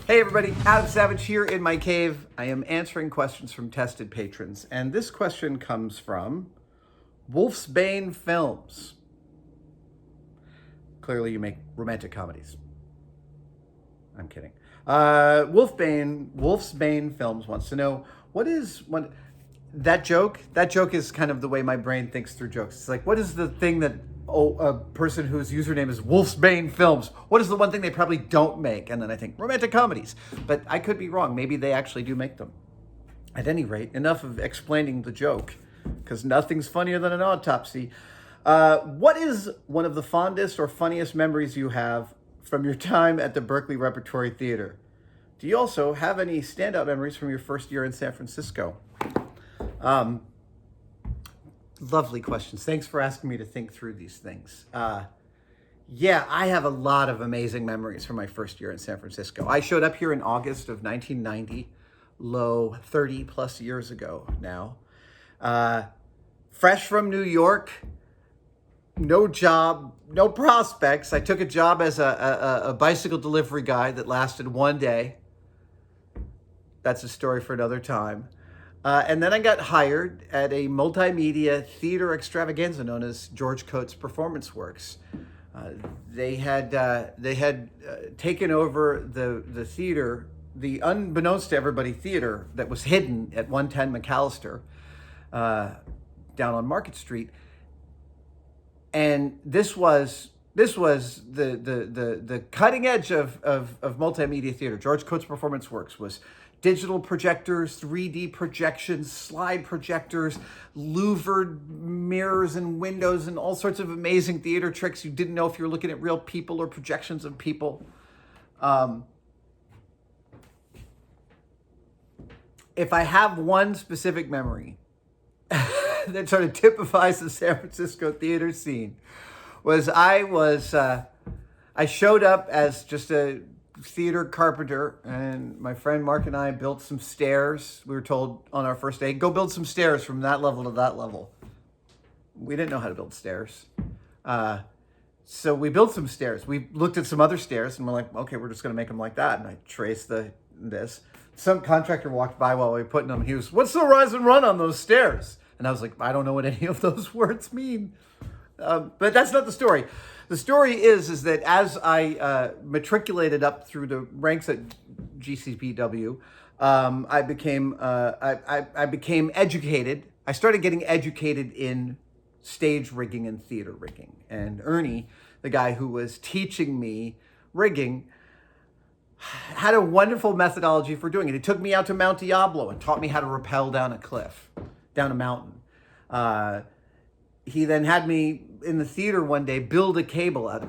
Hey everybody, Adam Savage here in my cave. I am answering questions from Tested Patrons, and this question comes from WolfsbaneFilms. Clearly you make romantic comedies. I'm kidding. WolfsbaneFilms wants to know, that joke is kind of the way my brain thinks through jokes. It's like, what is the thing that a person whose username is WolfsbaneFilms, what is the one thing they probably don't make? And then I think romantic comedies, but I could be wrong. Maybe they actually do make them. At any rate, enough of explaining the joke, because nothing's funnier than an autopsy. What is one of the fondest or funniest memories you have from your time at the Berkeley Repertory Theatre? Do you also have any standout memories from your first year in San Francisco? Lovely questions. Thanks for asking me to think through these things. Yeah, I have a lot of amazing memories from my first year in San Francisco. I showed up here in August of 1990, 30 plus years ago now. Fresh from New York, no job, no prospects. I took a job as a bicycle delivery guy that lasted one day. That's a story for another time. And then I got hired at a multimedia theater extravaganza known as George Coates Performance Works. They had taken over the theater, the unbeknownst to everybody theater that was hidden at 110 McAllister, down on Market Street. And this was the cutting edge of multimedia theater. George Coates Performance Works was digital projectors, 3D projections, slide projectors, louvered mirrors and windows, and all sorts of amazing theater tricks. You didn't know if you were looking at real people or projections of people. If I have one specific memory that sort of typifies the San Francisco theater scene, was I showed up as just a theater carpenter, and my friend Mark and I built some stairs. We were told on our first day, go build some stairs from that level to that level. We didn't know how to build stairs. So we built some stairs. We looked at some other stairs and we're like, okay, we're just going to make them like that. And I traced this. Some contractor walked by while we were putting them. And he was, what's the rise and run on those stairs? And I was like, I don't know what any of those words mean. But that's not the story. The story is that as I matriculated up through the ranks at GCPW, I became educated. I started getting educated in stage rigging and theater rigging. And Ernie, the guy who was teaching me rigging, had a wonderful methodology for doing it. He took me out to Mount Diablo and taught me how to rappel down a mountain. He then had me in the theater one day build a cable. It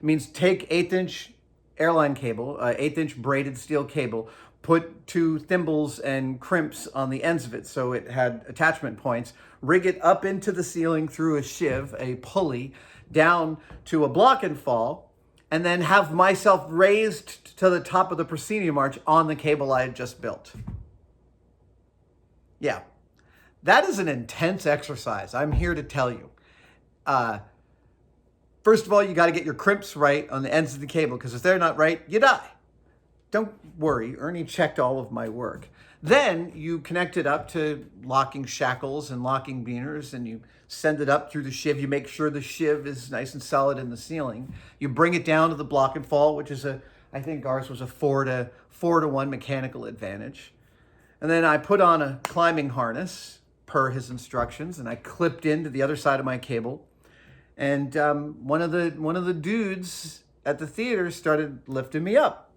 means take 1/8-inch airline cable, 1/8-inch braided steel cable, put 2 thimbles and crimps on the ends of it so it had attachment points, rig it up into the ceiling through a shiv, a pulley, down to a block and fall, and then have myself raised to the top of the proscenium arch on the cable I had just built. Yeah. That is an intense exercise, I'm here to tell you. First of all, you got to get your crimps right on the ends of the cable, because if they're not right, you die. Don't worry, Ernie checked all of my work. Then you connect it up to locking shackles and locking beaners, and you send it up through the shiv. You make sure the shiv is nice and solid in the ceiling. You bring it down to the block and fall, which is I think ours was a 4-to-1 mechanical advantage. And then I put on a climbing harness per his instructions, and I clipped into the other side of my cable. And one of the dudes at the theater started lifting me up.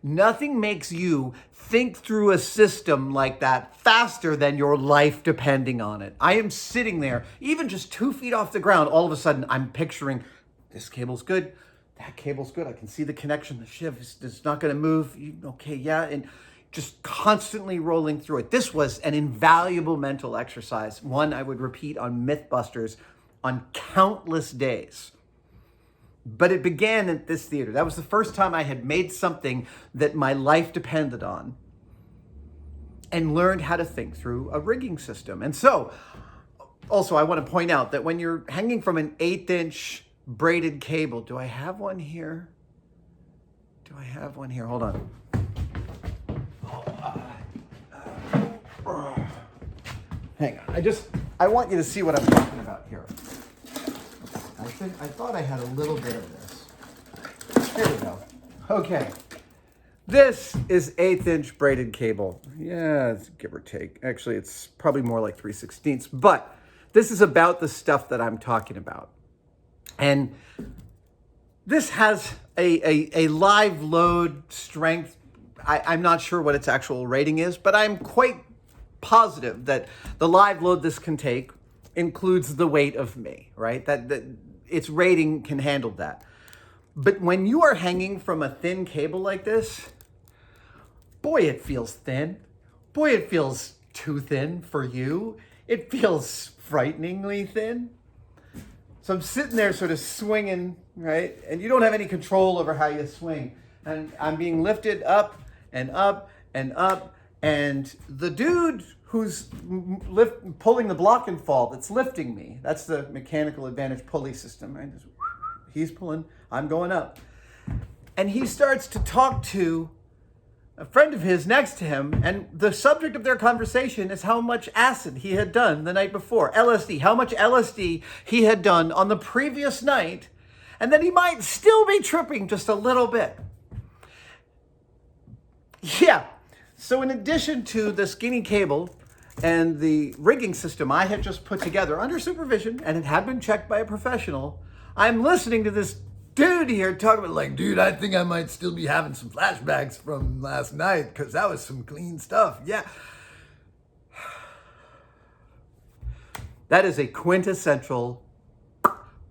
Nothing makes you think through a system like that faster than your life depending on it. I am sitting there, even just 2 feet off the ground. All of a sudden, I'm picturing this cable's good, that cable's good. I can see the connection. The shiv is not going to move. Okay, yeah, and just constantly rolling through it. This was an invaluable mental exercise, one I would repeat on Mythbusters on countless days. But it began at this theater. That was the first time I had made something that my life depended on and learned how to think through a rigging system. And so, also, I want to point out that when you're hanging from an 1/8-inch braided cable, do I have one here? Do I have one here? Hold on. Hang on. I want you to see what I'm talking about here. I thought I had a little bit of this. Here we go. Okay. This is 1/8 inch braided cable. Yeah, it's give or take. Actually, it's probably more like 3/16. But this is about the stuff that I'm talking about. And this has a live load strength. I'm not sure what its actual rating is, but I'm quite positive that the live load this can take includes the weight of me, right? That its rating can handle that. But when you are hanging from a thin cable like this, boy, it feels thin. Boy, it feels too thin for you. It feels frighteningly thin. So I'm sitting there sort of swinging, right? And you don't have any control over how you swing. And I'm being lifted up and up and up. And the dude who's pulling the block and fall, that's lifting me, that's the mechanical advantage pulley system. Right? He's pulling, I'm going up. And he starts to talk to a friend of his next to him, and the subject of their conversation is how much acid he had done the night before. LSD, how much LSD he had done on the previous night, and that he might still be tripping just a little bit. Yeah, so in addition to the skinny cable and the rigging system I had just put together under supervision, and it had been checked by a professional, I'm listening to this dude here talking about like, dude, I think I might still be having some flashbacks from last night because that was some clean stuff. Yeah. That is a quintessential,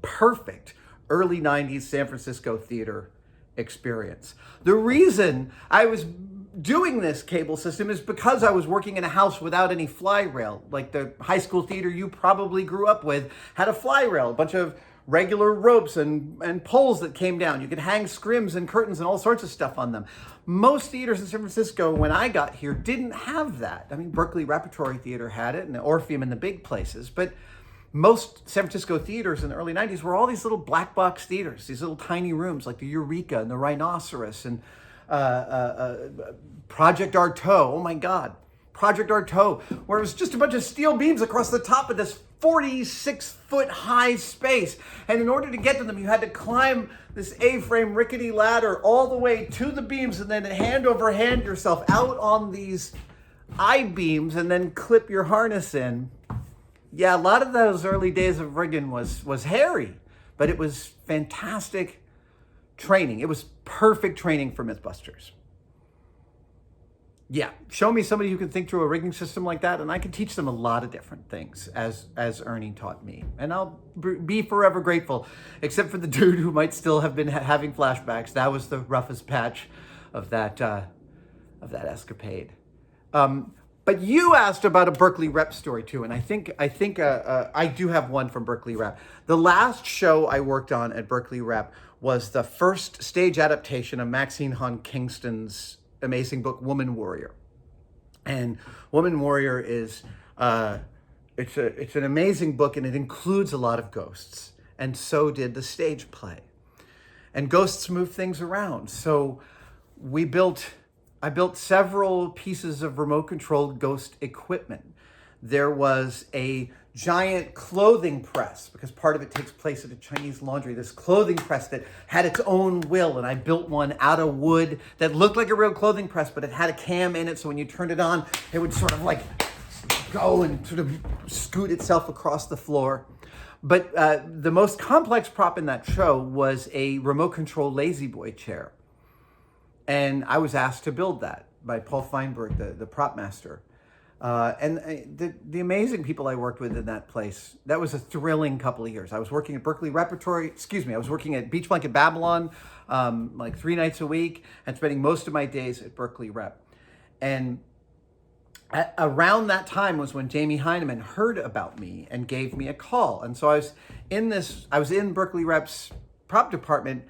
perfect early 90s San Francisco theater experience. The reason I was doing this cable system is because I was working in a house without any fly rail. Like the high school theater you probably grew up with had a fly rail, a bunch of regular ropes and poles that came down. You could hang scrims and curtains and all sorts of stuff on them. Most theaters in San Francisco, when I got here, didn't have that. I mean, Berkeley Repertory Theatre had it, and the Orpheum in the big places, but most San Francisco theaters in the early 90s were all these little black box theaters, these little tiny rooms like the Eureka and the Rhinoceros and Project Artaud. Oh my God. Project Artaud, where it was just a bunch of steel beams across the top of this 46-foot high space. And in order to get to them, you had to climb this A-frame rickety ladder all the way to the beams and then hand over hand yourself out on these I-beams and then clip your harness in. Yeah, a lot of those early days of rigging was hairy, but it was fantastic training. It was perfect training for Mythbusters. Yeah, show me somebody who can think through a rigging system like that, and I can teach them a lot of different things, as Ernie taught me. And I'll be forever grateful, except for the dude who might still have been having flashbacks. That was the roughest patch of that escapade. But you asked about a Berkeley Rep story too, and I think I do have one from Berkeley Rep. The last show I worked on at Berkeley Rep was the first stage adaptation of Maxine Hahn Kingston's amazing book, Woman Warrior. And Woman Warrior is, it's an amazing book, and it includes a lot of ghosts. And so did the stage play. And ghosts move things around. So I built several pieces of remote controlled ghost equipment. There was a giant clothing press, because part of it takes place at a Chinese laundry, this clothing press that had its own will, and I built one out of wood that looked like a real clothing press, but it had a cam in it, so when you turned it on, it would sort of like go and sort of scoot itself across the floor. But the most complex prop in that show was a remote control lazy boy chair. And I was asked to build that by Paul Feinberg, the prop master. The amazing people I worked with in that place, that was a thrilling couple of years. I was working at Berkeley Repertory, I was working at Beach Blanket Babylon like 3 nights a week and spending most of my days at Berkeley Rep. And around that time was when Jamie Hyneman heard about me and gave me a call. And so I was in Berkeley Rep's prop department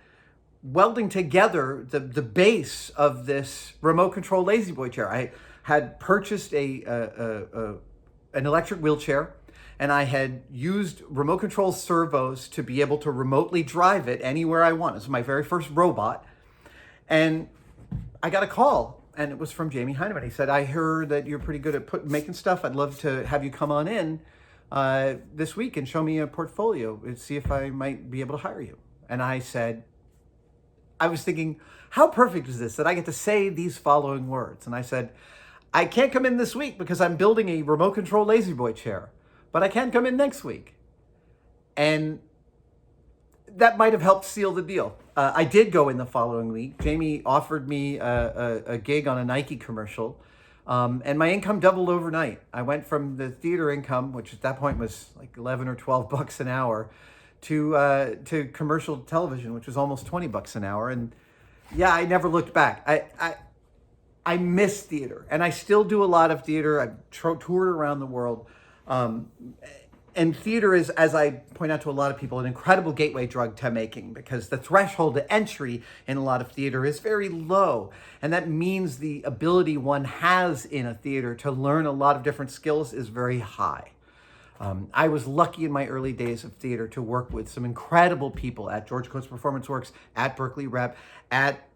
welding together the base of this remote control lazy boy chair. I had purchased an electric wheelchair, and I had used remote control servos to be able to remotely drive it anywhere I want. It was my very first robot. And I got a call, and it was from Jamie Hyneman. He said, I heard that you're pretty good at making stuff. I'd love to have you come on in this week and show me a portfolio and see if I might be able to hire you. And I said, I was thinking, how perfect is this that I get to say these following words? And I said, I can't come in this week because I'm building a remote control lazy boy chair, but I can come in next week. And that might have helped seal the deal. I did go in the following week. Jamie offered me a gig on a Nike commercial, and my income doubled overnight. I went from the theater income, which at that point was like 11 or 12 bucks an hour, to commercial television, which was almost 20 bucks an hour. And yeah, I never looked back. I miss theater, and I still do a lot of theater. I've toured around the world. And theater is, as I point out to a lot of people, an incredible gateway drug to making, because the threshold to entry in a lot of theater is very low. And that means the ability one has in a theater to learn a lot of different skills is very high. I was lucky in my early days of theater to work with some incredible people at George Coates Performance Works, at Berkeley Rep, at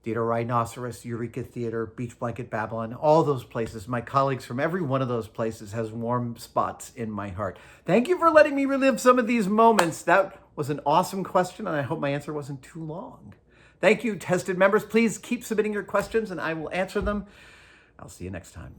Theater Rhinoceros, Eureka Theater, Beach Blanket Babylon, all those places. My colleagues from every one of those places has warm spots in my heart. Thank you for letting me relive some of these moments. That was an awesome question, and I hope my answer wasn't too long. Thank you, Tested members. Please keep submitting your questions, and I will answer them. I'll see you next time.